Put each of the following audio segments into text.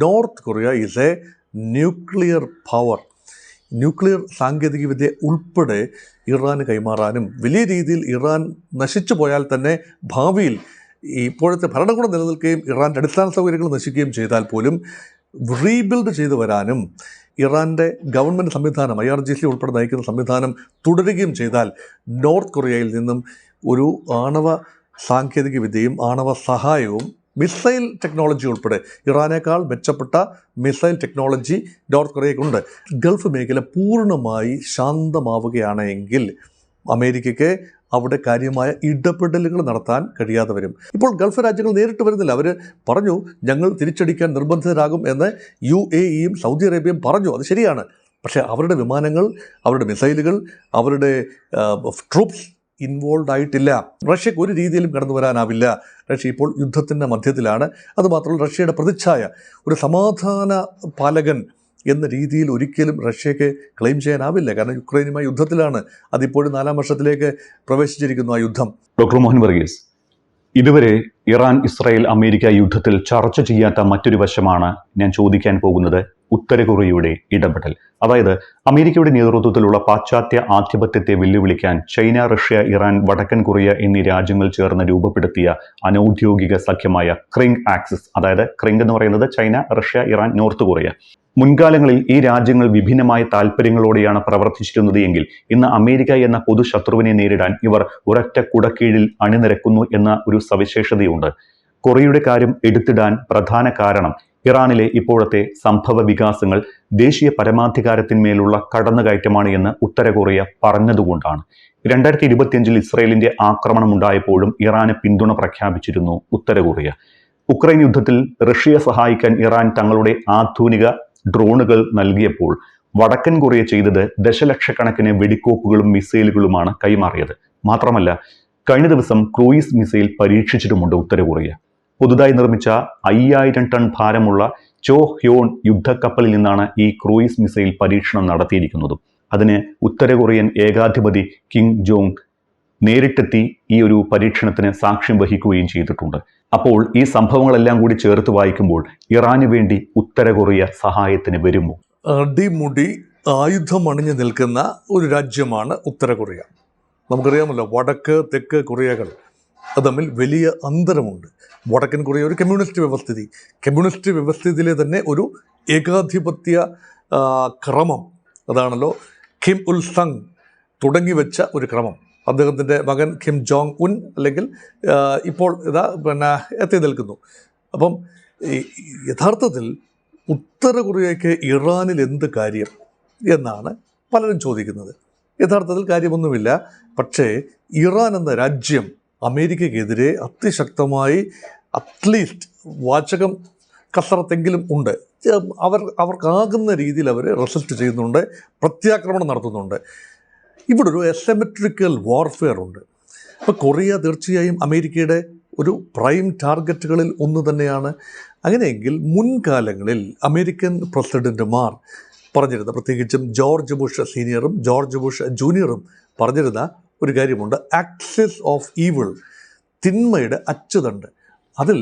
North Korea is A nuclear power. Nuclear സാങ്കേതികവിദ്യ ഉൾപ്പെടെ ഇറാന് കൈമാറാനും വലിയ രീതിയിൽ ഇറാൻ നശിച്ചു പോയാൽ തന്നെ ഭാവിയിൽ ഇപ്പോഴത്തെ ഭരണകൂടം നിലനിൽക്കുകയും ഇറാൻ്റെ അടിസ്ഥാന സൗകര്യങ്ങൾ നശിക്കുകയും ചെയ്താൽ പോലും റീബിൽഡ് ചെയ്തു വരാനും ഇറാൻ്റെ ഗവൺമെൻറ് സംവിധാനം IRGC ഉൾപ്പെടെ നയിക്കുന്ന സംവിധാനം തുടരുകയും ചെയ്താൽ നോർത്ത് കൊറിയയിൽ നിന്നും ഒരു ആണവ സാങ്കേതികവിദ്യയും ആണവ സഹായവും മിസൈൽ ടെക്നോളജി ഉൾപ്പെടെ ഇറാനേക്കാൾ മെച്ചപ്പെട്ട മിസൈൽ ടെക്നോളജി നോർത്ത് കൊറിയയ്ക്കുണ്ട്. ഗൾഫ് മേഖല പൂർണ്ണമായി ശാന്തമാവുകയാണെങ്കിൽ അമേരിക്കയ്ക്ക് അവിടെ കാര്യമായ ഇടപെടലുകൾ നടത്താൻ കഴിയാതെ വരും. ഇപ്പോൾ ഗൾഫ് രാജ്യങ്ങൾ നേരിട്ട് വരുന്നില്ല. അവർ പറഞ്ഞു ഞങ്ങൾ തിരിച്ചടിക്കാൻ നിർബന്ധിതരാകും എന്ന് UAEയും സൗദി അറേബ്യയും പറഞ്ഞു. അത് ശരിയാണ്. പക്ഷേ അവരുടെ വിമാനങ്ങൾ, അവരുടെ മിസൈലുകൾ, അവരുടെ ട്രൂപ്സ് ഇൻവോൾവ് ആയിട്ടില്ല. റഷ്യക്ക് ഒരു രീതിയിലും കടന്നു വരാനാവില്ല. റഷ്യ ഇപ്പോൾ യുദ്ധത്തിൻ്റെ മധ്യത്തിലാണ്. അതുമാത്രമല്ല റഷ്യയുടെ പ്രതിച്ഛായ ഒരു സമാധാന പാലകൻ എന്ന രീതിയിൽ ഒരിക്കലും റഷ്യക്ക് ക്ലെയിം ചെയ്യാനാവില്ല. കാരണം യുക്രൈനുമായി യുദ്ധത്തിലാണ്. അതിപ്പോഴും 4ാം വർഷത്തിലേക്ക് പ്രവേശിച്ചിരിക്കുന്നു ആ യുദ്ധം. ഡോക്ടർ മോഹൻ വർഗീസ്, ഇതുവരെ ഇറാൻ ഇസ്രായേൽ അമേരിക്ക യുദ്ധത്തിൽ ചർച്ച ചെയ്യാത്ത മറ്റൊരു വശമാണ് ഞാൻ ചോദിക്കാൻ പോകുന്നത്. ഉത്തര കൊറിയയുടെ ഇടപെടൽ. അതായത് അമേരിക്കയുടെ നേതൃത്വത്തിലുള്ള പാശ്ചാത്യ ആധിപത്യത്തെ വെല്ലുവിളിക്കാൻ ചൈന, റഷ്യ, ഇറാൻ, വടക്കൻ കൊറിയ എന്നീ രാജ്യങ്ങൾ ചേർന്ന് രൂപപ്പെടുത്തിയ അനൌദ്യോഗിക സഖ്യമായ ക്രിംഗ് ആക്സിസ്. അതായത് ക്രിംഗ് എന്ന് പറയുന്നത് China, Russia, Iran, north Korea. മുൻകാലങ്ങളിൽ ഈ രാജ്യങ്ങൾ വിഭിന്നമായ താല്പര്യങ്ങളോടെയാണ് പ്രവർത്തിച്ചിരുന്നത് എങ്കിൽ ഇന്ന് അമേരിക്ക എന്ന പൊതുശത്രുവിനെ നേരിടാൻ ഇവർ ഒരൊറ്റ കുടക്കീഴിൽ അണിനിരക്കുന്നു എന്ന ഒരു സവിശേഷതയുണ്ട്. കൊറിയയുടെ കാര്യം എടുത്തിടാൻ പ്രധാന കാരണം ഇറാനിലെ ഇപ്പോഴത്തെ സംഭവ വികാസങ്ങൾ ദേശീയ പരമാധികാരത്തിന്മേലുള്ള കടന്നുകയറ്റമാണ് എന്ന് ഉത്തര കൊറിയ പറഞ്ഞതുകൊണ്ടാണ്. 2025 ഇസ്രയേലിന്റെ ആക്രമണം ഉണ്ടായപ്പോഴും ഇറാന് പിന്തുണ പ്രഖ്യാപിച്ചിരുന്നു ഉത്തര കൊറിയ. ഉക്രൈൻ യുദ്ധത്തിൽ റഷ്യയെ സഹായിക്കാൻ ഇറാൻ തങ്ങളുടെ ആധുനിക ഡ്രോണുകൾ നൽകിയപ്പോൾ വടക്കൻ കൊറിയ ചെയ്തത് ദശലക്ഷക്കണക്കിന് വെടിക്കോപ്പുകളും മിസൈലുകളുമാണ് കൈമാറിയത്. മാത്രമല്ല കഴിഞ്ഞ ദിവസം ക്രൂയിസ് മിസൈൽ പരീക്ഷിച്ചിട്ടുമുണ്ട് ഉത്തര കൊറിയ. പുതുതായി നിർമ്മിച്ച 5000 ടൺ ഭാരമുള്ള ചോ ഹ്യോൺ യുദ്ധക്കപ്പലിൽ നിന്നാണ് ഈ ക്രൂയിസ് മിസൈൽ പരീക്ഷണം നടത്തിയിരിക്കുന്നത്. അതിന് ഉത്തര കൊറിയൻ ഏകാധിപതി കിം ജോങ് നേരിട്ടെത്തി ഈ ഒരു പരീക്ഷണത്തിന് സാക്ഷ്യം വഹിക്കുകയും ചെയ്തിട്ടുണ്ട്. അപ്പോൾ ഈ സംഭവങ്ങളെല്ലാം കൂടി ചേർത്ത് വായിക്കുമ്പോൾ ഇറാന് വേണ്ടി ഉത്തര കൊറിയ സഹായത്തിന് വരുമോ? അടിമുടി ആയുധം അണിഞ്ഞു നിൽക്കുന്ന ഒരു രാജ്യമാണ് ഉത്തര കൊറിയ. നമുക്കറിയാമല്ലോ, വടക്ക് തെക്ക് കൊറിയകൾ അത് തമ്മിൽ വലിയ അന്തരമുണ്ട്. വടക്കൻ കൊറിയ ഒരു കമ്മ്യൂണിസ്റ്റ് വ്യവസ്ഥിതിയിലെ തന്നെ ഒരു ഏകാധിപത്യ ക്രമം. അതാണല്ലോ കിം ഉൽ സങ് തുടങ്ങി വെച്ച ഒരു ക്രമം. അദ്ദേഹത്തിൻ്റെ മകൻ കിം ജോങ് ഉൻ അല്ലെങ്കിൽ ഇപ്പോൾ എത്തി നിൽക്കുന്നു. അപ്പം യഥാർത്ഥത്തിൽ ഉത്തര കൊറിയയ്ക്ക് ഇറാനിൽ എന്ത് കാര്യം എന്നാണ് പലരും ചോദിക്കുന്നത്. യഥാർത്ഥത്തിൽ കാര്യമൊന്നുമില്ല. പക്ഷേ ഇറാൻ എന്ന രാജ്യം അമേരിക്കയ്ക്കെതിരെ അതിശക്തമായി അറ്റ്ലീസ്റ്റ് വാചകം കസറത്തെങ്കിലും ഉണ്ട്. അവർക്കാകുന്ന രീതിയിൽ അവർ റെസിസ്റ്റ് ചെയ്യുന്നുണ്ട്, പ്രത്യാക്രമണം നടത്തുന്നുണ്ട്. ഇവിടെ ഒരു അസിമെട്രിക്കൽ വാർഫെയർ ഉണ്ട്. അപ്പോൾ കൊറിയ തീർച്ചയായും അമേരിക്കയുടെ ഒരു പ്രൈം ടാർഗറ്റുകളിൽ ഒന്ന് തന്നെയാണ്. അങ്ങനെയെങ്കിൽ മുൻകാലങ്ങളിൽ അമേരിക്കൻ പ്രസിഡന്റുമാർ പറഞ്ഞിരുന്ന, പ്രത്യേകിച്ചും ജോർജ് ബുഷ് സീനിയറും ജോർജ് ബുഷ് ജൂനിയറും പറഞ്ഞിരുന്ന ഒരു കാര്യമുണ്ട്, ആക്സിസ് ഓഫ് ഈവിൾ, തിന്മയുടെ അച്ചുതണ്ട്. അതിൽ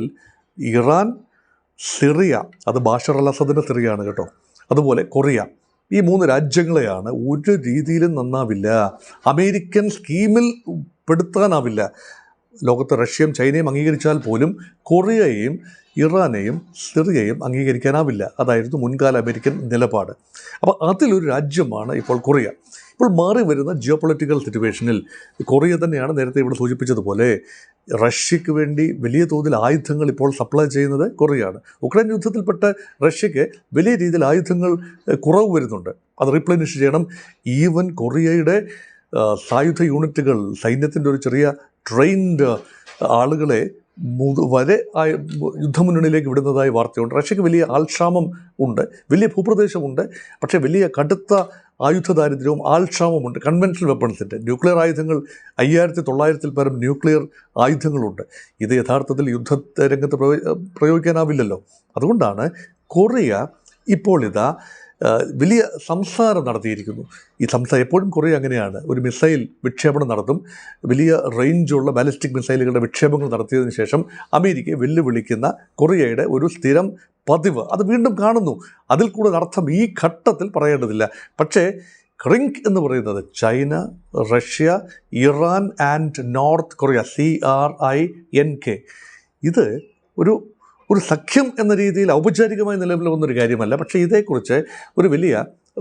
ഇറാൻ, സിറിയ, അത് ബാഷർ അൽ അസദിൻ്റെ സിറിയാണ് കേട്ടോ, അതുപോലെ കൊറിയ, ഈ 3 രാജ്യങ്ങളെയാണ് ഒരു രീതിയിലും നന്നാവില്ല, അമേരിക്കൻ സ്കീമിൽ പെടുത്താനാവില്ല. ലോകത്ത് റഷ്യയും ചൈനയും അംഗീകരിച്ചാൽ പോലും കൊറിയയെയും ഇറാനെയും സിറിയയും അംഗീകരിക്കാനാവില്ല. അതായിരുന്നു മുൻകാല അമേരിക്കൻ നിലപാട്. അപ്പോൾ അതിലൊരു രാജ്യമാണ് ഇപ്പോൾ കൊറിയ. ഇപ്പോൾ മാറി വരുന്ന ജിയോ പൊളിറ്റിക്കൽ സിറ്റുവേഷനിൽ കൊറിയ തന്നെയാണ് നേരത്തെ ഇവിടെ സൂചിപ്പിച്ചതുപോലെ റഷ്യക്ക് വേണ്ടി വലിയ തോതിൽ ആയുധങ്ങൾ ഇപ്പോൾ സപ്ലൈ ചെയ്യുന്നത് കൊറിയയാണ്. ഉക്രൈൻ യുദ്ധത്തിൽപ്പെട്ട് റഷ്യക്ക് വലിയ രീതിയിൽ ആയുധങ്ങൾ കുറവ് വരുന്നുണ്ട്. അത് റീപ്ലനിഷ് ചെയ്യണം. ഈവൻ കൊറിയയുടെ സായുധ യൂണിറ്റുകൾ, സൈന്യത്തിൻ്റെ ഒരു ചെറിയ ട്രെയിൻഡ് ആളുകളെ വരെ യുദ്ധമുന്നണിയിലേക്ക് വിടുന്നതായി വാർത്തയുണ്ട്. റഷ്യക്ക് വലിയ ആൾക്ഷാമം ഉണ്ട്, വലിയ ഭൂപ്രദേശമുണ്ട്, പക്ഷേ വലിയ കടുത്ത ആയുധ ദാരിദ്ര്യവും ആൾക്ഷാമമുണ്ട്. കൺവെൻഷണൽ വെപ്പൺസിൻ്റെ ന്യൂക്ലിയർ ആയുധങ്ങൾ 5900-ൽ പരം ന്യൂക്ലിയർ ആയുധങ്ങളുണ്ട്. ഇത് യഥാർത്ഥത്തിൽ യുദ്ധ രംഗത്ത് പ്രയോഗിക്കാനാവില്ലല്ലോ. അതുകൊണ്ടാണ് കൊറിയ ഇപ്പോൾ ഇതാ വലിയ സംസാരം നടത്തിയിരിക്കുന്നു. ഈ സംസാരം എപ്പോഴും കൊറിയ അങ്ങനെയാണ്, ഒരു മിസൈൽ വിക്ഷേപണം നടത്തും, വലിയ റേഞ്ചുള്ള ബാലിസ്റ്റിക് മിസൈലുകളുടെ വിക്ഷേപങ്ങൾ നടത്തിയതിനു ശേഷം അമേരിക്കയെ വെല്ലുവിളിക്കുന്ന കൊറിയയുടെ ഒരു സ്ഥിരം പതിവ് അത് വീണ്ടും കാണുന്നു. അതിൽ കൂടുതൽ അർത്ഥം ഈ ഘട്ടത്തിൽ പറയേണ്ടതില്ല. പക്ഷേ ക്രിങ്ക് എന്ന് പറയുന്നത് China, Russia, Iran and north Korea, CRINK, ഇത് ഒരു സഖ്യം എന്ന രീതിയിൽ ഔപചാരികമായി നിലവിൽ വന്നൊരു കാര്യമല്ല. പക്ഷേ ഇതേക്കുറിച്ച് ഒരു വലിയ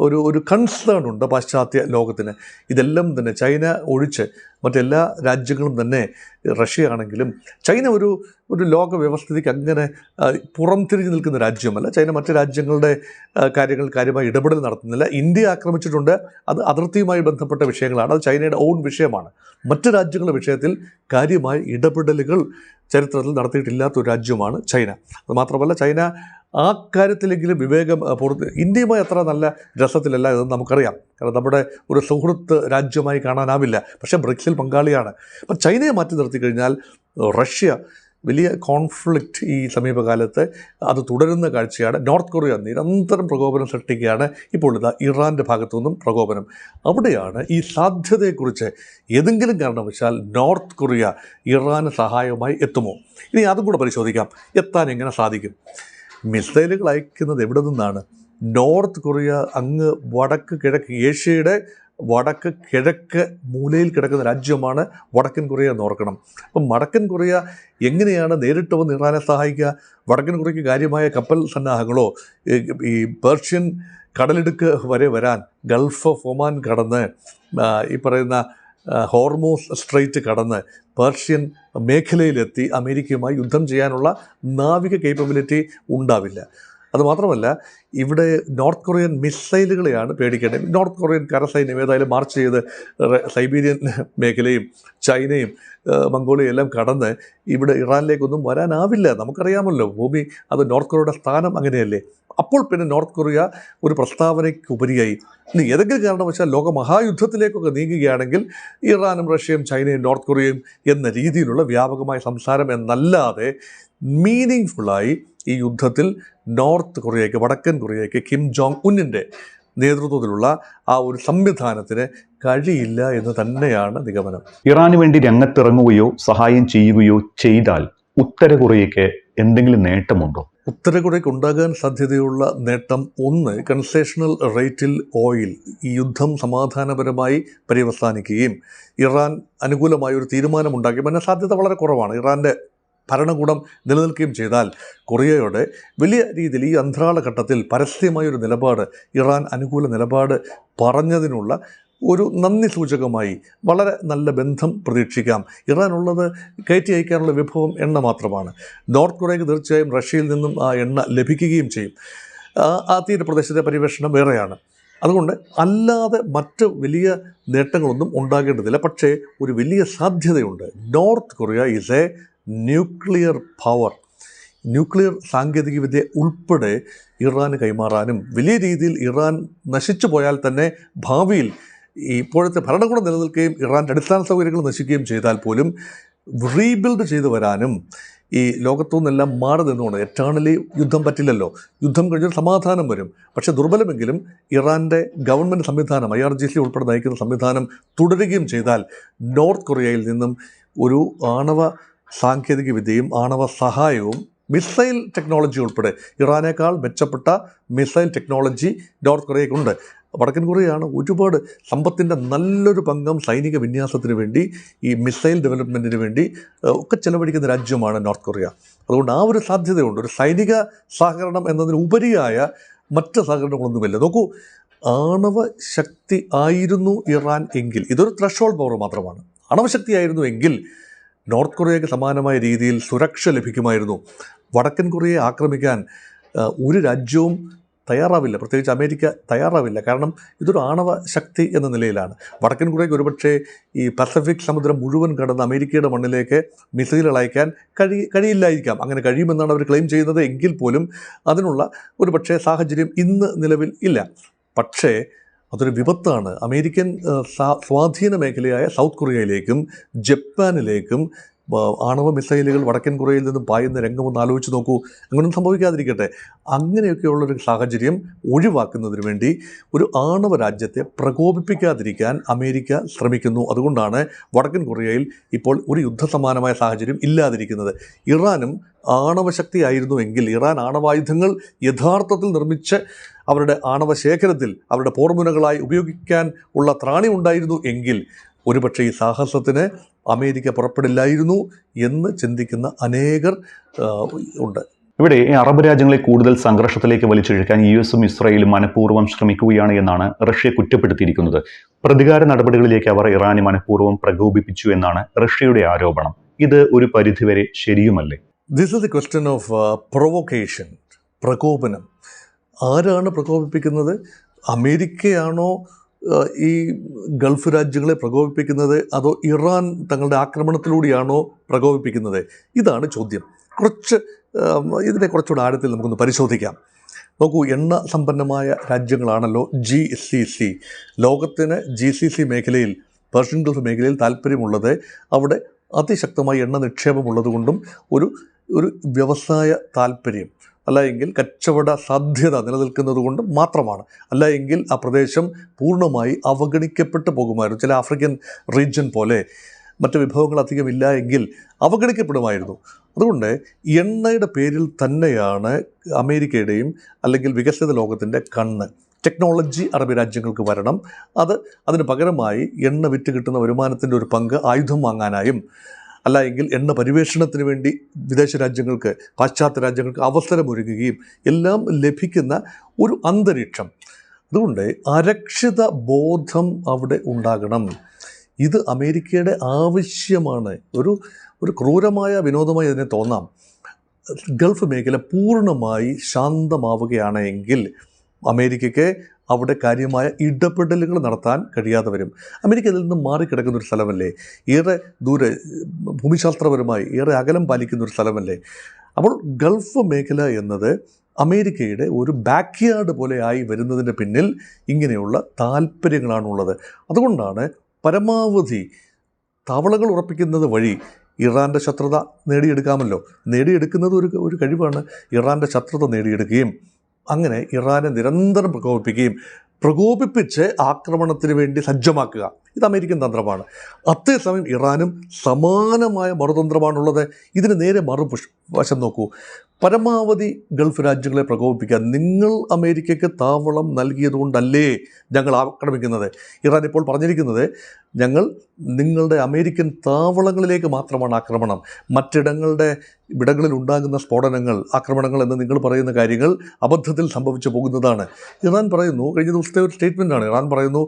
ഒരു കൺസേൺ ഉണ്ട് പാശ്ചാത്യ ലോകത്തിന്. ഇതെല്ലാം തന്നെ ചൈന ഒഴിച്ച് മറ്റെല്ലാ രാജ്യങ്ങളും തന്നെ, റഷ്യ ആണെങ്കിലും, ചൈന ഒരു ലോക വ്യവസ്ഥിതിക്ക് അങ്ങനെ പുറംതിരിഞ്ഞ് നിൽക്കുന്ന രാജ്യമല്ല. ചൈന മറ്റ് രാജ്യങ്ങളുടെ കാര്യങ്ങൾ കാര്യമായി ഇടപെടൽ നടത്തുന്നില്ല. ഇന്ത്യ ആക്രമിച്ചിട്ടുണ്ട്, അത് അതിർത്തിയുമായി ബന്ധപ്പെട്ട വിഷയങ്ങളാണ്, അത് ചൈനയുടെ ഓൺ വിഷയമാണ്. മറ്റ് രാജ്യങ്ങളുടെ വിഷയത്തിൽ കാര്യമായ ഇടപെടലുകൾ ചരിത്രത്തിൽ നടത്തിയിട്ടില്ലാത്തൊരു രാജ്യമാണ് ചൈന. അതുമാത്രമല്ല, ചൈന ആ കാര്യത്തിലെങ്കിലും വിവേകം ഇന്ത്യയുമായി അത്ര നല്ല രസത്തിലല്ല ഇതെന്ന് നമുക്കറിയാം. കാരണം നമ്മുടെ ഒരു സുഹൃത്ത് രാജ്യമായി കാണാനാവില്ല. പക്ഷേ ബ്രിക്സിൽ പങ്കാളിയാണ്. അപ്പം ചൈനയെ മാറ്റി നിർത്തി കഴിഞ്ഞാൽ റഷ്യ വലിയ കോൺഫ്ലിക്റ്റ് ഈ സമീപകാലത്ത് അത് തുടരുന്ന കാഴ്ചയാണ്. നോർത്ത് കൊറിയ നിരന്തരം പ്രകോപനം സൃഷ്ടിക്കുകയാണ്. ഇപ്പോൾ ഇതാ ഇറാൻ്റെ ഭാഗത്തു നിന്നും പ്രകോപനം. അവിടെയാണ് ഈ സാധ്യതയെക്കുറിച്ച് ഏതെങ്കിലും കാരണവശാൽ നോർത്ത് കൊറിയ ഇറാന് സഹായമായി എത്തുമോ? ഇനി അതും കൂടെ പരിശോധിക്കാം. എത്താൻ എങ്ങനെ സാധിക്കും? മിസൈലുകൾ അയക്കുന്നത് എവിടെ നിന്നാണ്? നോർത്ത് കൊറിയ അങ്ങ് വടക്ക് കിഴക്ക് ഏഷ്യയുടെ വടക്ക് കിഴക്ക് മൂലയിൽ കിടക്കുന്ന രാജ്യമാണ് വടക്കൻ കൊറിയ എന്ന് ഓർക്കണം. അപ്പം വടക്കൻ കൊറിയ എങ്ങനെയാണ് നേരിട്ട് വന്ന് ഇറാനെ സഹായിക്കുക? വടക്കൻ കൊറിയയ്ക്ക് കാര്യമായ കപ്പൽ സന്നാഹങ്ങളോ ഈ പേർഷ്യൻ കടലിടുക്ക് വരെ വരാൻ ഗൾഫ് ഓഫ് ഒമാൻ കടന്ന് ഈ പറയുന്ന ഹോർമൂസ് സ്ട്രെയിറ്റ് കടന്ന് പേർഷ്യൻ മേഖലയിലെത്തി അമേരിക്കയുമായി യുദ്ധം ചെയ്യാനുള്ള നാവിക കേപ്പബിലിറ്റി ഉണ്ടാവില്ല. അതുമാത്രമല്ല, ഇവിടെ നോർത്ത് കൊറിയൻ മിസൈലുകളെയാണ് പേടിക്കേണ്ടത്. നോർത്ത് കൊറിയൻ കരസൈന്യം ഏതായാലും മാർച്ച് ചെയ്ത് സൈബീരിയൻ മേഖലയും ചൈനയും മംഗോളിയയും എല്ലാം കടന്ന് ഇവിടെ ഇറാനിലേക്കൊന്നും വരാനാവില്ല. നമുക്കറിയാമല്ലോ, ഭൂമി അത് നോർത്ത് കൊറിയയുടെ സ്ഥാനം അങ്ങനെയല്ലേ. അപ്പോൾ പിന്നെ നോർത്ത് കൊറിയ ഒരു പ്രസ്താവനയ്ക്ക് ഉപരിയായി ഇനി ഏതെങ്കിലും കാരണവശാൽ ലോക മഹായുദ്ധത്തിലേക്കൊക്കെ നീങ്ങുകയാണെങ്കിൽ ഇറാനും റഷ്യയും ചൈനയും നോർത്ത് കൊറിയയും എന്ന രീതിയിലുള്ള വ്യാപകമായ സംസാരം എന്നല്ലാതെ മീനിങ് ഫുള്ളായി ഈ യുദ്ധത്തിൽ നോർത്ത് കൊറിയയ്ക്ക്, വടക്കൻ കൊറിയയ്ക്ക് കിം ജോങ് ഉന്നിൻ്റെ നേതൃത്വത്തിലുള്ള ആ ഒരു സംവിധാനത്തിന് കഴിയില്ല എന്ന് തന്നെയാണ് നിഗമനം. ഇറാന് വേണ്ടി രംഗത്തിറങ്ങുകയോ സഹായം ചെയ്യുകയോ ചെയ്താൽ ഉത്തര കൊറിയയ്ക്ക് എന്തെങ്കിലും നേട്ടമുണ്ടോ? ഉത്തര കൊറിയയ്ക്ക് ഉണ്ടാകാൻ സാധ്യതയുള്ള നേട്ടം ഒന്ന്, കൺസെഷണൽ റേറ്റിൽ ഓയിൽ ഈ യുദ്ധം സമാധാനപരമായി പര്യവസാനിക്കുകയും ഇറാൻ അനുകൂലമായ ഒരു തീരുമാനമുണ്ടാക്കുകയും അതിന് സാധ്യത വളരെ കുറവാണ്. ഇറാൻ്റെ ഭരണകൂടം നിലനിൽക്കുകയും ചെയ്താൽ കൊറിയയോട് വലിയ രീതിയിൽ ഈ അന്ത്രാള ഘട്ടത്തിൽ പരസ്യമായൊരു നിലപാട്, ഇറാൻ അനുകൂല നിലപാട് പറഞ്ഞതിനുള്ള ഒരു നന്ദി സൂചകമായി വളരെ നല്ല ബന്ധം പ്രതീക്ഷിക്കാം. ഇറാനുള്ളത് കയറ്റി അയക്കാനുള്ള വിഭവം എണ്ണ മാത്രമാണ്. നോർത്ത് കൊറിയയ്ക്ക് തീർച്ചയായും റഷ്യയിൽ നിന്നും ആ എണ്ണ ലഭിക്കുകയും ചെയ്യും. ആ തീരപ്രദേശത്തെ പര്യവേഷണം വേറെയാണ്. അതുകൊണ്ട് അല്ലാതെ മറ്റ് വലിയ നേട്ടങ്ങളൊന്നും ഉണ്ടാകേണ്ടതില്ല. പക്ഷേ ഒരു വലിയ സാധ്യതയുണ്ട്. North Korea is A nuclear power. Nuclear സാങ്കേതികവിദ്യ ഉൾപ്പെടെ ഇറാന് കൈമാറാനും വലിയ രീതിയിൽ ഇറാൻ നശിച്ചു പോയാൽ തന്നെ ഭാവിയിൽ ഇപ്പോഴത്തെ ഭരണകൂടം നിലനിൽക്കുകയും ഇറാൻ്റെ അടിസ്ഥാന സൗകര്യങ്ങൾ നശിക്കുകയും ചെയ്താൽ പോലും റീബിൽഡ് ചെയ്തു വരാനും ഈ ലോകത്തുനിന്നെല്ലാം മാറി നിന്നുകൊണ്ട് എറ്റേണലി യുദ്ധം പറ്റില്ലല്ലോ. യുദ്ധം കഴിഞ്ഞൊരു സമാധാനം വരും. പക്ഷേ ദുർബലമെങ്കിലും ഇറാൻ്റെ ഗവൺമെൻറ് സംവിധാനം IRGC ഉൾപ്പെടെ നയിക്കുന്ന സംവിധാനം തുടരുകയും ചെയ്താൽ നോർത്ത് കൊറിയയിൽ നിന്നും ഒരു ആണവ സാങ്കേതിക വിദ്യയും ആണവ സഹായവും മിസൈൽ ടെക്നോളജി ഉൾപ്പെടെ ഇറാനേക്കാൾ മെച്ചപ്പെട്ട മിസൈൽ ടെക്നോളജി നോർത്ത് കൊറിയയ്ക്കുണ്ട്. വടക്കൻ കൊറിയയാണ് ഒരുപാട് സമ്പത്തിൻ്റെ നല്ലൊരു പങ്കം സൈനിക വിന്യാസത്തിന് വേണ്ടി ഈ മിസൈൽ ഡെവലപ്മെൻറ്റിന് വേണ്ടി ഒക്കെ ചെലവഴിക്കുന്ന രാജ്യമാണ് നോർത്ത് കൊറിയ. അതുകൊണ്ട് ആ ഒരു സാധ്യതയുണ്ട്. ഒരു സൈനിക സഹകരണം എന്നതിന് ഉപരിയായ മറ്റ് സഹകരണങ്ങളൊന്നുമില്ല. നോക്കൂ, ആണവ ശക്തി ആയിരുന്നു ഇറാൻ എങ്കിൽ, ഇതൊരു ത്രഷോൾഡ് പവർ മാത്രമാണ്, ആണവശക്തിയായിരുന്നു എങ്കിൽ നോർത്ത് കൊറിയയ്ക്ക് സമാനമായ രീതിയിൽ സുരക്ഷ ലഭിക്കുമായിരുന്നു. വടക്കൻ കൊറിയയെ ആക്രമിക്കാൻ ഒരു രാജ്യവും തയ്യാറാവില്ല, പ്രത്യേകിച്ച് അമേരിക്ക തയ്യാറാവില്ല. കാരണം ഇതൊരു ആണവ ശക്തി എന്ന നിലയിലാണ്. വടക്കൻ കൊറിയയ്ക്ക് ഒരുപക്ഷെ ഈ പസഫിക് സമുദ്രം മുഴുവൻ കടന്ന് അമേരിക്കയുടെ മണ്ണിലേക്ക് മിസൈലുകൾ അയക്കാൻ കഴിയില്ലായിരിക്കാം. അങ്ങനെ കഴിയുമെന്നാണ് അവർ ക്ലെയിം ചെയ്യുന്നത്. എങ്കിൽ പോലും അതിനുള്ള ഒരു പക്ഷേ സാഹചര്യം ഇന്ന് നിലവിൽ ഇല്ല. പക്ഷേ അതൊരു വിപത്താണ്. അമേരിക്കൻ സ്വാധീന മേഖലയായ സൗത്ത് കൊറിയയിലേക്കും ജപ്പാനിലേക്കും ആണവ മിസൈലുകൾ വടക്കൻ കൊറിയയിൽ നിന്നും പായുന്ന രംഗമൊന്ന് ആലോചിച്ച് നോക്കൂ. അങ്ങനെയൊന്നും സംഭവിക്കാതിരിക്കട്ടെ. അങ്ങനെയൊക്കെയുള്ളൊരു സാഹചര്യം ഒഴിവാക്കുന്നതിന് വേണ്ടി ഒരു ആണവ രാജ്യത്തെ പ്രകോപിപ്പിക്കാതിരിക്കാൻ അമേരിക്ക ശ്രമിക്കുന്നു. അതുകൊണ്ടാണ് വടക്കൻ കൊറിയയിൽ ഇപ്പോൾ ഒരു യുദ്ധസമാനമായ സാഹചര്യം ഇല്ലാതിരിക്കുന്നത്. ഇറാനും ആണവശക്തിയായിരുന്നുവെങ്കിൽ, ഇറാൻ ആണവായുധങ്ങൾ യഥാർത്ഥത്തിൽ നിർമ്മിച്ച് അവരുടെ ആണവ ശേഖരത്തിൽ അവരുടെ പോർമുനകളായി ഉപയോഗിക്കാൻ ഉള്ള ത്രാണി ഉണ്ടായിരുന്നു എങ്കിൽ ഒരുപക്ഷെ ഈ സാഹസത്തിന് അമേരിക്ക പുറപ്പെടില്ലായിരുന്നു എന്ന് ചിന്തിക്കുന്ന അനേകർ ഉണ്ട്. ഇവിടെ അറബ് രാജ്യങ്ങളെ കൂടുതൽ സംഘർഷത്തിലേക്ക് വലിച്ചിഴക്കാൻ US-ഉം ഇസ്രായേലും മനഃപൂർവ്വം ശ്രമിക്കുകയാണ് എന്നാണ് റഷ്യ കുറ്റപ്പെടുത്തിയിരിക്കുന്നത്. പ്രതികാര നടപടികളിലേക്ക് അവർ ഇറാനെ മനഃപൂർവ്വം പ്രകോപിപ്പിച്ചു എന്നാണ് റഷ്യയുടെ ആരോപണം. ഇത് ഒരു പരിധിവരെ ശരിയുമല്ലേ? This is the question of provocation, പ്രകോപനം. ആരാണ് പ്രകോപിപ്പിക്കുന്നത്? അമേരിക്കയാണോ ഈ ഗൾഫ് രാജ്യങ്ങളെ പ്രകോപിപ്പിക്കുന്നത്, അതോ ഇറാൻ തങ്ങളുടെ ആക്രമണത്തിലൂടെയാണോ പ്രകോപിപ്പിക്കുന്നത്? ഇതാണ് ചോദ്യം. ഇതിനെ കുറച്ചുകൂടെ ആഴത്തിൽ നമുക്കൊന്ന് പരിശോധിക്കാം. നോക്കൂ, എണ്ണ സമ്പന്നമായ രാജ്യങ്ങളാണല്ലോ GCC. ലോകത്തിന് GCC മേഖലയിൽ, പേർഷ്യൻ ഗൾഫ് മേഖലയിൽ താല്പര്യമുള്ളത് അവിടെ അതിശക്തമായ എണ്ണ നിക്ഷേപമുള്ളതുകൊണ്ടും ഒരു വ്യവസായ താല്പര്യം, അല്ല എങ്കിൽ കച്ചവട സാധ്യത നിലനിൽക്കുന്നത് കൊണ്ടും മാത്രമാണ്. അല്ല എങ്കിൽ ആ പ്രദേശം പൂർണ്ണമായി അവഗണിക്കപ്പെട്ടു പോകുമായിരുന്നു. ചില ആഫ്രിക്കൻ റീജ്യൻ പോലെ മറ്റ് വിഭവങ്ങൾ അധികം ഇല്ല എങ്കിൽ അവഗണിക്കപ്പെടുമായിരുന്നു. അതുകൊണ്ട് എണ്ണയുടെ പേരിൽ തന്നെയാണ് അമേരിക്കയുടെയും അല്ലെങ്കിൽ വികസിത ലോകത്തിൻ്റെ കണ്ണ്. ടെക്നോളജി അറബ് രാജ്യങ്ങൾക്ക് വരണം. അതിന് പകരമായി എണ്ണ വിറ്റ് കിട്ടുന്ന വരുമാനത്തിൻ്റെ ഒരു പങ്ക് ആയുധം വാങ്ങാനായും, അല്ല എങ്കിൽ എണ്ണ പരിവേഷണത്തിന് വേണ്ടി വിദേശ രാജ്യങ്ങൾക്ക്, പാശ്ചാത്യ രാജ്യങ്ങൾക്ക് അവസരമൊരുക്കുകയും എല്ലാം ലഭിക്കുന്ന ഒരു അന്തരീക്ഷം. അതുകൊണ്ട് അരക്ഷിത ബോധം അവിടെ ഉണ്ടാകണം. ഇത് അമേരിക്കയുടെ ആവശ്യമാണ്. ഒരു ക്രൂരമായ വിനോദമായി അതിനെ തോന്നാം. ഗൾഫ് മേഖല പൂർണ്ണമായി ശാന്തമാവുകയാണ് എങ്കിൽ അമേരിക്കയ്ക്ക് അവിടെ കാര്യമായ ഇടപെടലുകൾ നടത്താൻ കഴിയാതെ വരും. അമേരിക്ക അതിൽ നിന്ന് മാറിക്കിടക്കുന്ന ഒരു സ്ഥലമല്ലേ, ഏറെ ദൂരെ ഭൂമിശാസ്ത്രപരമായി ഏറെ അകലം പാലിക്കുന്ന ഒരു സ്ഥലമല്ലേ. അപ്പോൾ ഗൾഫ് മേഖല എന്നത് അമേരിക്കയുടെ ഒരു ബാക്ക്യാർഡ് പോലെ ആയി വരുന്നതിൻ്റെ പിന്നിൽ ഇങ്ങനെയുള്ള താല്പര്യങ്ങളാണുള്ളത്. അതുകൊണ്ടാണ് പരമാവധി താവളങ്ങൾ ഉറപ്പിക്കുന്നത് വഴി ഇറാൻ്റെ ശത്രുത നേടിയെടുക്കാമല്ലോ. നേടിയെടുക്കുന്നത് ഒരു കഴിവാണ്. ഇറാൻ്റെ ശത്രുത നേടിയെടുക്കുകയും അങ്ങനെ ഇറാനെ നിരന്തരം പ്രകോപിപ്പിച്ച് ആക്രമണത്തിന് വേണ്ടി സജ്ജമാക്കുക. ഇത് അമേരിക്കൻ തന്ത്രമാണ്. അതേസമയം ഇറാനും സമാനമായ മറുതന്ത്രമാണുള്ളത്. ഇതിന് നേരെ മറുവശം നോക്കൂ. പരമാവധി ഗൾഫ് രാജ്യങ്ങളെ പ്രകോപിപ്പിക്കുക. നിങ്ങൾ അമേരിക്കയ്ക്ക് താവളം നൽകിയതുകൊണ്ടല്ലേ ഞങ്ങൾ ആക്രമിക്കുന്നത്? ഇറാൻ ഇപ്പോൾ പറഞ്ഞിരിക്കുന്നത്, ഞങ്ങൾ നിങ്ങളുടെ അമേരിക്കൻ താവളങ്ങളിലേക്ക് മാത്രമാണ് ആക്രമണം, ഇവിടങ്ങളിൽ ഉണ്ടാകുന്ന ആക്രമണങ്ങൾ എന്ന് നിങ്ങൾ പറയുന്ന കാര്യങ്ങൾ അബദ്ധത്തിൽ സംഭവിച്ചു പോകുന്നതാണ്. ഇറാൻ പറയുന്നു, കഴിഞ്ഞ ദിവസത്തെ ഒരു സ്റ്റേറ്റ്മെൻറ്റാണ്, ഇറാൻ പറയുന്നു,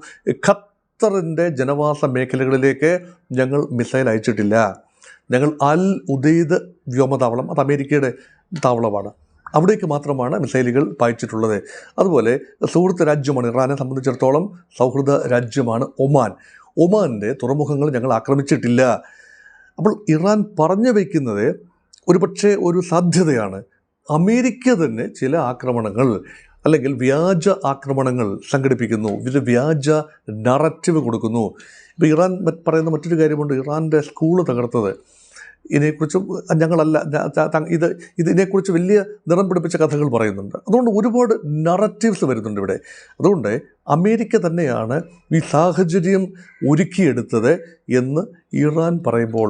ഖത്തറിൻ്റെ ജനവാസ മേഖലകളിലേക്ക് ഞങ്ങൾ മിസൈൽ അയച്ചിട്ടില്ല. ഞങ്ങൾ അൽ ഉദൈദ് വ്യോമതാവളം, അത് അമേരിക്കയുടെ താവളമാണ്, അവിടേക്ക് മാത്രമാണ് മിസൈലുകൾ പായിച്ചിട്ടുള്ളത്. അതുപോലെ സുഹൃത്ത് രാജ്യമാണ് ഇറാനെ സംബന്ധിച്ചിടത്തോളം, സൗഹൃദ രാജ്യമാണ് ഒമാൻ്റെ തുറമുഖങ്ങൾ ഞങ്ങൾ ആക്രമിച്ചിട്ടില്ല. അപ്പോൾ ഇറാൻ പറഞ്ഞു വയ്ക്കുന്നത് ഒരുപക്ഷെ ഒരു സാധ്യതയാണ്. അമേരിക്ക തന്നെ ചില ആക്രമണങ്ങൾ അല്ലെങ്കിൽ വ്യാജ ആക്രമണങ്ങൾ സംഘടിപ്പിക്കുന്നു, ഇത് വ്യാജ നറേറ്റീവ് കൊടുക്കുന്നു. ഇപ്പോൾ ഇറാൻ പറയുന്ന മറ്റൊരു കാര്യമുണ്ട്, ഇറാൻ്റെ സ്കൂള് തകർത്തത്. ഇതിനെക്കുറിച്ചും ഇതിനെക്കുറിച്ച് വലിയ നിറം പിടിപ്പിച്ച കഥകൾ പറയുന്നുണ്ട്. അതുകൊണ്ട് ഒരുപാട് നറേറ്റീവ്സ് വരുന്നുണ്ട് ഇവിടെ. അതുകൊണ്ട് അമേരിക്ക തന്നെയാണ് ഈ സാഹചര്യം ഒരുക്കിയെടുത്തത് എന്ന് ഇറാൻ പറയുമ്പോൾ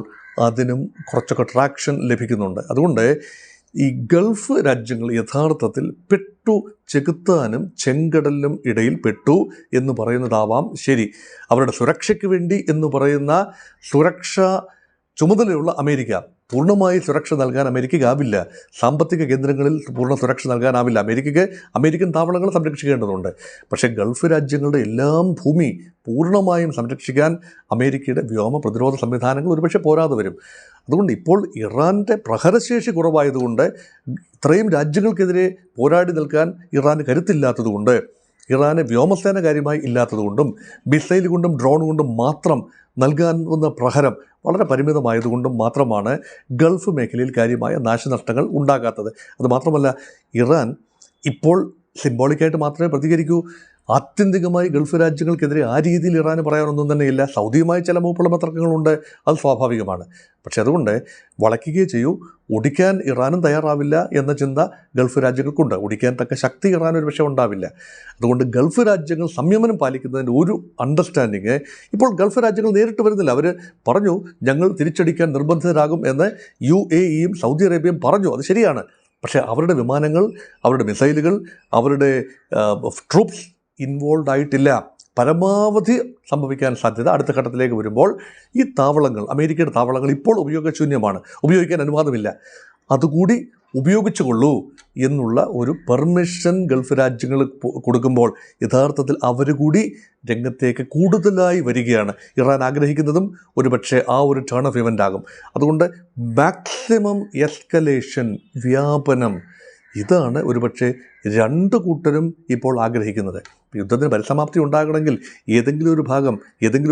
അതിനും കുറച്ചൊക്കെ ട്രാക്ഷൻ ലഭിക്കുന്നുണ്ട്. അതുകൊണ്ട് ഈ ഗൾഫ് രാജ്യങ്ങൾ യഥാർത്ഥത്തിൽ ചെകുത്താനും ചെങ്കടലിനും ഇടയിൽ പെട്ടു എന്ന് പറയുന്നതാവാം ശരി. അവരുടെ സുരക്ഷയ്ക്ക് വേണ്ടി എന്ന് പറയുന്ന സുരക്ഷാ ചുമതലയുള്ള അമേരിക്ക പൂർണ്ണമായി സുരക്ഷ നൽകാൻ അമേരിക്കയ്ക്കാവില്ല. സാമ്പത്തിക കേന്ദ്രങ്ങളിൽ പൂർണ്ണ സുരക്ഷ നൽകാനാവില്ല. അമേരിക്കൻ താവളങ്ങൾ സംരക്ഷിക്കേണ്ടതുണ്ട്. പക്ഷേ ഗൾഫ് രാജ്യങ്ങളുടെ എല്ലാം ഭൂമി പൂർണ്ണമായും സംരക്ഷിക്കാൻ അമേരിക്കയുടെ വ്യോമ പ്രതിരോധ സംവിധാനങ്ങൾ ഒരുപക്ഷെ പോരാതെ വരും. അതുകൊണ്ട് ഇപ്പോൾ ഇറാൻ്റെ പ്രഹരശേഷി കുറവായതുകൊണ്ട്, ഇത്രയും രാജ്യങ്ങൾക്കെതിരെ പോരാടി നിൽക്കാൻ ഇറാന് കരുത്തില്ലാത്തതുകൊണ്ട്, ഇറാന് വ്യോമസേന കാര്യമായി ഇല്ലാത്തതുകൊണ്ടും മിസൈൽ കൊണ്ടും ഡ്രോൺ കൊണ്ടും മാത്രം നൽകാവുന്ന പ്രഹരം വളരെ പരിമിതമായതുകൊണ്ടും മാത്രമാണ് ഗൾഫ് മേഖലയിൽ കാര്യമായ നാശനഷ്ടങ്ങൾ ഉണ്ടാകാത്തത്. അതുമാത്രമല്ല, ഇറാൻ ഇപ്പോൾ സിംബോളിക്കായിട്ട് മാത്രമേ പ്രതികരിക്കൂ. ആത്യന്തികമായി ഗൾഫ് രാജ്യങ്ങൾക്കെതിരെ ആ രീതിയിൽ ഇറാന് പറയാനൊന്നും തന്നെയില്ല. സൗദിയുമായി ചില മൂപ്പുളമ തർക്കങ്ങളുണ്ട്, അത് സ്വാഭാവികമാണ്. പക്ഷെ അതുകൊണ്ട് വളയ്ക്കുകയേ ചെയ്യൂ. ഒടിക്കാൻ ഇറാനും തയ്യാറാവില്ല എന്ന ചിന്ത ഗൾഫ് രാജ്യങ്ങൾക്കുണ്ട്. ഒടിക്കാൻ തക്ക ശക്തി ഇറാൻ ഒരു പക്ഷേ ഉണ്ടാവില്ല. അതുകൊണ്ട് ഗൾഫ് രാജ്യങ്ങൾ സംയമനം പാലിക്കുന്നതിൻ്റെ ഒരു അണ്ടർസ്റ്റാൻഡിങ് ഇപ്പോൾ ഗൾഫ് രാജ്യങ്ങൾ നേരിട്ട് വരുന്നില്ല. അവർ പറഞ്ഞു ഞങ്ങൾ തിരിച്ചടിക്കാൻ നിർബന്ധിതരാകും എന്ന് UAEയും സൗദി അറേബ്യയും പറഞ്ഞു. അത് ശരിയാണ്. പക്ഷേ അവരുടെ വിമാനങ്ങൾ, അവരുടെ മിസൈലുകൾ, അവരുടെ ട്രൂപ്സ് ഇൻവോൾവ് ആയിട്ടില്ല. പരമാവധി സംഭവിക്കാൻ സാധ്യത അടുത്ത ഘട്ടത്തിലേക്ക് വരുമ്പോൾ ഈ താവളങ്ങൾ, അമേരിക്കയുടെ താവളങ്ങൾ ഇപ്പോൾ ഉപയോഗശൂന്യമാണ്, ഉപയോഗിക്കാൻ അനുവാദമില്ല, അതുകൂടി ഉപയോഗിച്ചുകൊള്ളൂ എന്നുള്ള ഒരു പെർമിഷൻ ഗൾഫ് രാജ്യങ്ങൾ കൊടുക്കുമ്പോൾ യഥാർത്ഥത്തിൽ അവർ കൂടി രംഗത്തേക്ക് കൂടുതലായി വരികയാണ്. ഇറാൻ ആഗ്രഹിക്കുന്നതും ഒരുപക്ഷെ ആ ഒരു ടേൺ ഓഫ് ഇവൻ്റ് ആകും. അതുകൊണ്ട് മാക്സിമം എസ്കലേഷൻ, വ്യാപനം, ഇതാണ് ഒരുപക്ഷെ രണ്ട് കൂട്ടരും ഇപ്പോൾ ആഗ്രഹിക്കുന്നത്. യുദ്ധത്തിന് പരിസമാപ്തി ഉണ്ടാകണമെങ്കിൽ ഏതെങ്കിലും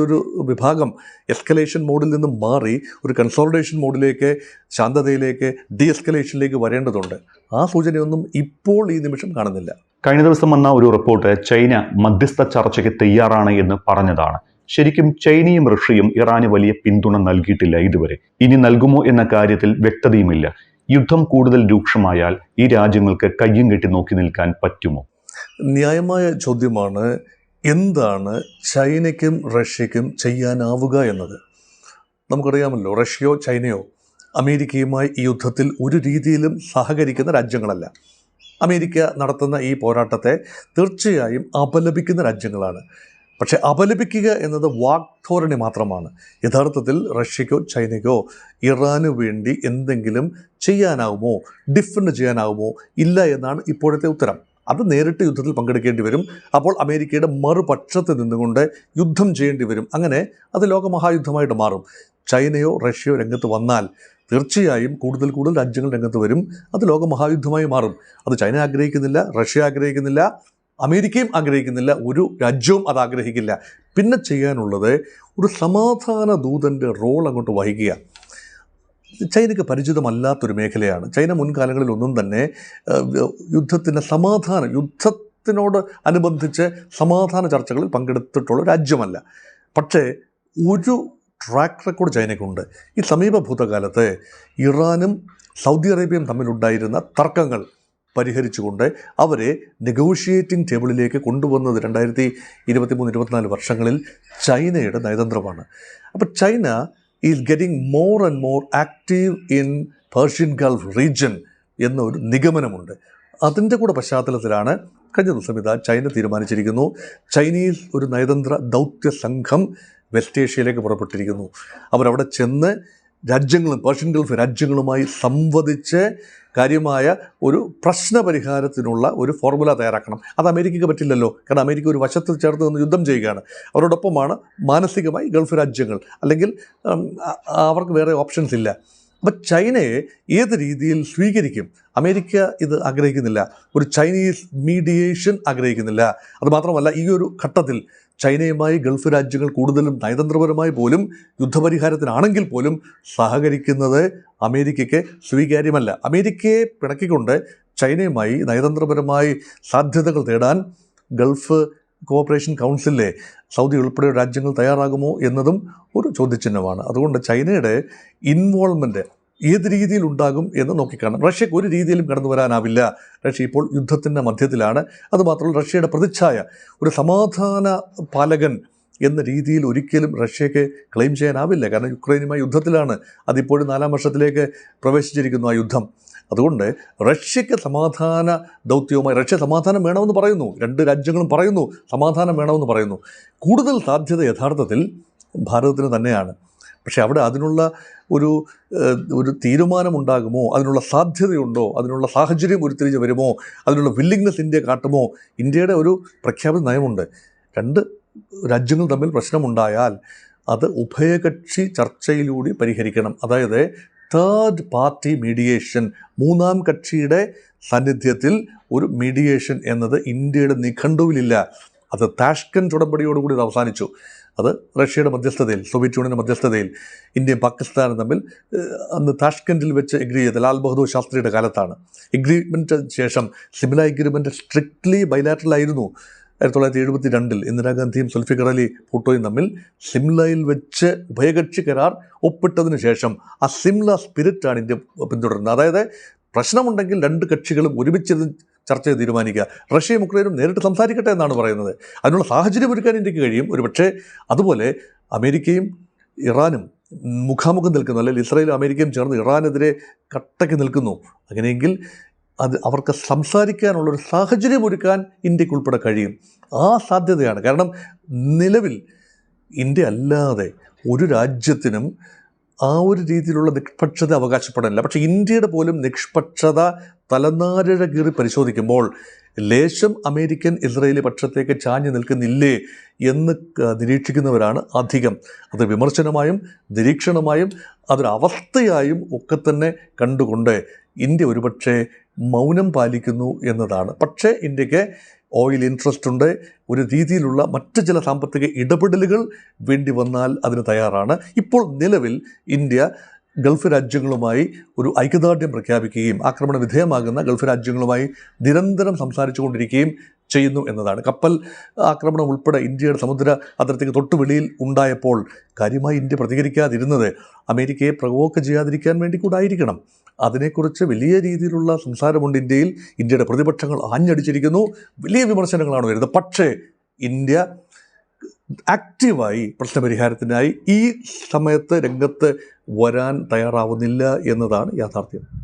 ഒരു വിഭാഗം എസ്കലേഷൻ മോഡിൽ നിന്നും മാറി ഒരു കൺസോളിഡേഷൻ മോഡിലേക്ക്, ശാന്തതയിലേക്ക്, ഡി എസ്കലേഷനിലേക്ക് വരേണ്ടതുണ്ട്. ആ സൂചനയൊന്നും ഇപ്പോൾ ഈ നിമിഷം കാണുന്നില്ല. കഴിഞ്ഞ ദിവസം വന്ന ഒരു റിപ്പോർട്ട് ചൈന മധ്യസ്ഥ ചർച്ചയ്ക്ക് തയ്യാറാണ് എന്ന് പറഞ്ഞതാണ്. ശരിക്കും ചൈനയും റഷ്യയും ഇറാന് വലിയ പിന്തുണ നൽകിയിട്ടില്ല ഇതുവരെ. ഇനി നൽകുമോ എന്ന കാര്യത്തിൽ വ്യക്തതയുമില്ല. യുദ്ധം കൂടുതൽ രൂക്ഷമായാൽ ഈ രാജ്യങ്ങൾക്ക് കയ്യും കെട്ടി നോക്കി നിൽക്കാൻ പറ്റുമോ? ന്യായമായ ചോദ്യമാണ്. എന്താണ് ചൈനയ്ക്കും റഷ്യയ്ക്കും ചെയ്യാനാവുക എന്നത്? നമുക്കറിയാമല്ലോ, റഷ്യയോ ചൈനയോ അമേരിക്കയുമായി ഈ യുദ്ധത്തിൽ ഒരു രീതിയിലും സഹകരിക്കുന്ന രാജ്യങ്ങളല്ല. അമേരിക്ക നടത്തുന്ന ഈ പോരാട്ടത്തെ തീർച്ചയായും അപലപിക്കുന്ന രാജ്യങ്ങളാണ്. പക്ഷേ അപലപിക്കുക എന്നത് വാക്ധോരണി മാത്രമാണ്. യഥാർത്ഥത്തിൽ റഷ്യയ്ക്കോ ചൈനയ്ക്കോ ഇറാന് വേണ്ടി എന്തെങ്കിലും ചെയ്യാനാവുമോ, ഡിഫെൻഡ് ചെയ്യാനാവുമോ? ഇല്ല എന്നാണ് ഇപ്പോഴത്തെ ഉത്തരം. അത് നേരിട്ട് യുദ്ധത്തിൽ പങ്കെടുക്കേണ്ടി വരും. അപ്പോൾ അമേരിക്കയുടെ മറുപക്ഷത്ത് നിന്നുകൊണ്ട് യുദ്ധം ചെയ്യേണ്ടി വരും. അങ്ങനെ അത് ലോകമഹായുദ്ധമായിട്ട് മാറും. ചൈനയോ റഷ്യയോ രംഗത്ത് വന്നാൽ തീർച്ചയായും കൂടുതൽ രാജ്യങ്ങൾ രംഗത്ത് വരും. അത് ലോകമഹായുദ്ധമായി മാറും. അത് ചൈന ആഗ്രഹിക്കുന്നില്ല, റഷ്യ ആഗ്രഹിക്കുന്നില്ല, അമേരിക്കയും ആഗ്രഹിക്കുന്നില്ല, ഒരു രാജ്യവും അത് ആഗ്രഹിക്കില്ല. പിന്നെ ചെയ്യാനുള്ളത് ഒരു സമാധാന ദൂതൻ്റെ റോൾ അങ്ങോട്ട് വഹിക്കുക. ചൈനയ്ക്ക് പരിചിതമല്ലാത്തൊരു മേഖലയാണ്. ചൈന മുൻകാലങ്ങളിൽ ഒന്നും തന്നെ യുദ്ധത്തിനോട് അനുബന്ധിച്ച് സമാധാന ചർച്ചകളിൽ പങ്കെടുത്തിട്ടുള്ള രാജ്യമല്ല. പക്ഷേ ഒരു ട്രാക്ക് റെക്കോർഡ് ചൈനയ്ക്കുണ്ട്. ഈ സമീപ ഭൂതകാലത്ത് ഇറാനും സൗദി അറേബ്യയും തമ്മിലുണ്ടായിരുന്ന തർക്കങ്ങൾ പരിഹരിച്ചുകൊണ്ട് അവരെ നെഗോഷിയേറ്റിംഗ് ടേബിളിലേക്ക് കൊണ്ടുവന്നത് 2023-24 വർഷങ്ങളിൽ ചൈനയുടെ നയതന്ത്രമാണ്. അപ്പോൾ China is getting more and more active in Persian Gulf region എന്നൊരു നിഗമനമുണ്ട്. അതിൻ്റെ കൂടെ പശ്ചാത്തലത്തിലാണ് കഴിഞ്ഞ ദിവസം ചൈന തീരുമാനിച്ചിരിക്കുന്നു, ചൈനീസ് ഒരു നയതന്ത്ര ദൗത്യ സംഘം വെസ്റ്റ് ഏഷ്യയിലേക്ക് പുറപ്പെട്ടിരിക്കുന്നു. അവരവിടെ ചെന്ന് പേർഷ്യൻ ഗൾഫ് രാജ്യങ്ങളുമായി സംവദിച്ച് കാര്യമായ ഒരു പ്രശ്നപരിഹാരത്തിനുള്ള ഒരു ഫോർമുല തയ്യാറാക്കണം. അത് അമേരിക്കയ്ക്ക് പറ്റില്ലല്ലോ. കാരണം അമേരിക്ക ഒരു വശത്ത് ചേർത്ത് നിന്ന് യുദ്ധം ചെയ്യുകയാണ്. അവരോടൊപ്പമാണ് മാനസികമായി ഗൾഫ് രാജ്യങ്ങൾ. അല്ലെങ്കിൽ അവർക്ക് വേറെ ഓപ്ഷൻസ് ഇല്ല. അപ്പം ചൈനയെ ഏത് രീതിയിൽ സ്വീകരിക്കും? അമേരിക്ക ഇത് ആഗ്രഹിക്കുന്നില്ല. ഒരു ചൈനീസ് മീഡിയേഷൻ ആഗ്രഹിക്കുന്നില്ല. അതുമാത്രമല്ല, ഈ ഒരു ഘട്ടത്തിൽ ചൈനയുമായി ഗൾഫ് രാജ്യങ്ങൾ കൂടുതലും നയതന്ത്രപരമായി പോലും യുദ്ധപരിഹാരത്തിനാണെങ്കിൽ പോലും സഹകരിക്കുന്നത് അമേരിക്കയ്ക്ക് സ്വീകാര്യമല്ല. അമേരിക്കയെ പിണക്കിക്കൊണ്ട് ചൈനയുമായി നയതന്ത്രപരമായി സാധ്യതകൾ തേടാൻ ഗൾഫ് കോഓപ്പറേഷൻ കൗൺസിലിലെ സൗദി ഉൾപ്പെടെയുള്ള രാജ്യങ്ങൾ തയ്യാറാകുമോ എന്നതും ഒരു ചോദ്യചിഹ്നമാണ്. അതുകൊണ്ട് ചൈനയുടെ ഇൻവോൾവ്മെൻറ്റ് ഏത് രീതിയിൽ ഉണ്ടാകും എന്ന് നോക്കിക്കാണും. റഷ്യക്ക് ഒരു രീതിയിലും കടന്നു വരാനാവില്ല. റഷ്യ ഇപ്പോൾ യുദ്ധത്തിൻ്റെ മധ്യത്തിലാണ്. അതുമാത്രമല്ല, റഷ്യയുടെ പ്രതിച്ഛായ ഒരു സമാധാന പാലകൻ എന്ന രീതിയിൽ ഒരിക്കലും റഷ്യക്ക് ക്ലെയിം ചെയ്യാനാവില്ല. കാരണം യുക്രൈനുമായി യുദ്ധത്തിലാണ്. അതിപ്പോഴും 4ാം വർഷത്തിലേക്ക് പ്രവേശിച്ചിരിക്കുന്നു ആ യുദ്ധം. അതുകൊണ്ട് റഷ്യക്ക് സമാധാന ദൗത്യവുമായി, റഷ്യ സമാധാനം വേണമെന്ന് പറയുന്നു, രണ്ട് രാജ്യങ്ങളും പറയുന്നു സമാധാനം വേണമെന്ന് പറയുന്നു. കൂടുതൽ സാധ്യത യഥാർത്ഥത്തിൽ ഭാരതത്തിന് തന്നെയാണ്. പക്ഷേ അവിടെ അതിനുള്ള ഒരു തീരുമാനമുണ്ടാകുമോ, അതിനുള്ള സാധ്യതയുണ്ടോ, അതിനുള്ള സാഹചര്യം ഉരുത്തിരിഞ്ഞ് വരുമോ, അതിനുള്ള വില്ലിങ്നെസ് ഇന്ത്യ കാട്ടുമോ? ഇന്ത്യയുടെ ഒരു പ്രഖ്യാപിത നയമുണ്ട്. രണ്ട് രാജ്യങ്ങൾ തമ്മിൽ പ്രശ്നമുണ്ടായാൽ അത് ഉഭയകക്ഷി ചർച്ചയിലൂടെ പരിഹരിക്കണം. അതായത് തേർഡ് പാർട്ടി മീഡിയേഷൻ, മൂന്നാം കക്ഷിയുടെ സാന്നിധ്യത്തിൽ ഒരു മീഡിയേഷൻ എന്നത് ഇന്ത്യയുടെ നിഘണ്ടുവിലില്ല. അത് താഷ്കന്റ് ഉടമ്പടിയോടുകൂടി ഇത് അവസാനിച്ചു. അത് റഷ്യയുടെ മധ്യസ്ഥതയിൽ, സോവിയറ്റ് യൂണിയൻ്റെ മധ്യസ്ഥതയിൽ ഇന്ത്യയും പാകിസ്ഥാനും തമ്മിൽ അന്ന് താഷ്കൻറ്റിൽ വെച്ച് എഗ്രി ചെയ്ത ലാൽ ബഹദൂർ ശാസ്ത്രിയുടെ കാലത്താണ്. എഗ്രിമെൻറ്റ് ശേഷം സിമില എഗ്രിമെൻറ്റ് സ്ട്രിക്ട്ലി ബൈലാറ്ററൽ ആയിരുന്നു. 1972 ഇന്ദിരാഗാന്ധിയും സുൽഫിക്കർ അലി ഭൂട്ടോയും തമ്മിൽ സിംലയിൽ വെച്ച് ഉഭയകക്ഷി കരാർ ഒപ്പിട്ടതിന് ശേഷം ആ സിംല സ്പിരിറ്റാണ് ഇന്ത്യ പിന്തുടരുന്നത്. അതായത് പ്രശ്നമുണ്ടെങ്കിൽ രണ്ട് കക്ഷികളും ഒരുമിച്ചിരുന്ന് ചർച്ച ചെയ്ത് തീരുമാനിക്കുക. റഷ്യയും ഉക്രൈനും നേരിട്ട് സംസാരിക്കട്ടെ എന്നാണ് പറയുന്നത്. അതിനുള്ള സാഹചര്യം ഒരുക്കാൻ ഇന്ത്യക്ക് കഴിയും. ഒരുപക്ഷെ അതുപോലെ അമേരിക്കയും ഇറാനും മുഖാമുഖം നിൽക്കുന്നു, അല്ലെങ്കിൽ ഇസ്രായേലും അമേരിക്കയും ചേർന്ന് ഇറാനെതിരെ കട്ടയ്ക്ക് നിൽക്കുന്നു. അങ്ങനെയെങ്കിൽ അത് അവർക്ക് സംസാരിക്കാനുള്ളൊരു സാഹചര്യം ഒരുക്കാൻ ഇന്ത്യക്ക് ഉൾപ്പെടെ കഴിയും. ആ സാധ്യതയാണ്. കാരണം നിലവിൽ ഇന്ത്യ അല്ലാതെ ഒരു രാജ്യത്തിനും ആ ഒരു രീതിയിലുള്ള നിഷ്പക്ഷത അവകാശപ്പെടാനില്ല. പക്ഷേ ഇന്ത്യയുടെ പോലും നിഷ്പക്ഷത തലനാരിഴ കീറി പരിശോധിക്കുമ്പോൾ ലേശം അമേരിക്കൻ ഇസ്രായേലി പക്ഷത്തേക്ക് ചാഞ്ഞു നിൽക്കുന്നില്ലേ എന്ന് നിരീക്ഷിക്കുന്നവരാണ് അധികം. അത് വിമർശനമായും നിരീക്ഷണമായും അതൊരവസ്ഥയായും ഒക്കെ തന്നെ കണ്ടുകൊണ്ട് ഇന്ത്യ ഒരുപക്ഷെ മൗനം പാലിക്കുന്നു എന്നതാണ്. പക്ഷേ ഇന്ത്യക്ക് ഓയിൽ ഇൻട്രസ്റ്റ് ഉണ്ട്. ഒരു രീതിയിലുള്ള മറ്റ് ചില സാമ്പത്തിക ഇടപെടലുകൾ വേണ്ടി വന്നാൽ അതിന് തയ്യാറാണ്. ഇപ്പോൾ നിലവിൽ ഇന്ത്യ ഗൾഫ് രാജ്യങ്ങളുമായി ഒരു ഐക്യദാർഢ്യം പ്രഖ്യാപിക്കുകയും ആക്രമണ വിധേയമാകുന്ന ഗൾഫ് രാജ്യങ്ങളുമായി നിരന്തരം സംസാരിച്ചു കൊണ്ടിരിക്കുകയും ചെയ്യുന്നു എന്നതാണ്. കപ്പൽ ആക്രമണം ഉൾപ്പെടെ ഇന്ത്യയുടെ സമുദ്ര അതിർത്തിക്ക് തൊട്ടു വെളിയിൽ ഉണ്ടായപ്പോൾ കാര്യമായി ഇന്ത്യ പ്രതികരിക്കാതിരുന്നത് അമേരിക്കയെ പ്രവോക്ക് ചെയ്യാതിരിക്കാൻ വേണ്ടി കൂടായിരിക്കണം. അതിനെക്കുറിച്ച് വലിയ രീതിയിലുള്ള സംസാരമുണ്ട് ഇന്ത്യയിൽ. ഇന്ത്യയുടെ പ്രതിപക്ഷങ്ങൾ ആഞ്ഞടിച്ചിരിക്കുന്നു. വലിയ വിമർശനങ്ങളാണ് വരുന്നത്. പക്ഷേ ഇന്ത്യ ആക്റ്റീവായി പ്രശ്നപരിഹാരത്തിനായി ഈ സമയത്ത് രംഗത്ത് വരാൻ തയ്യാറാവുന്നില്ല എന്നതാണ് യാഥാർത്ഥ്യം.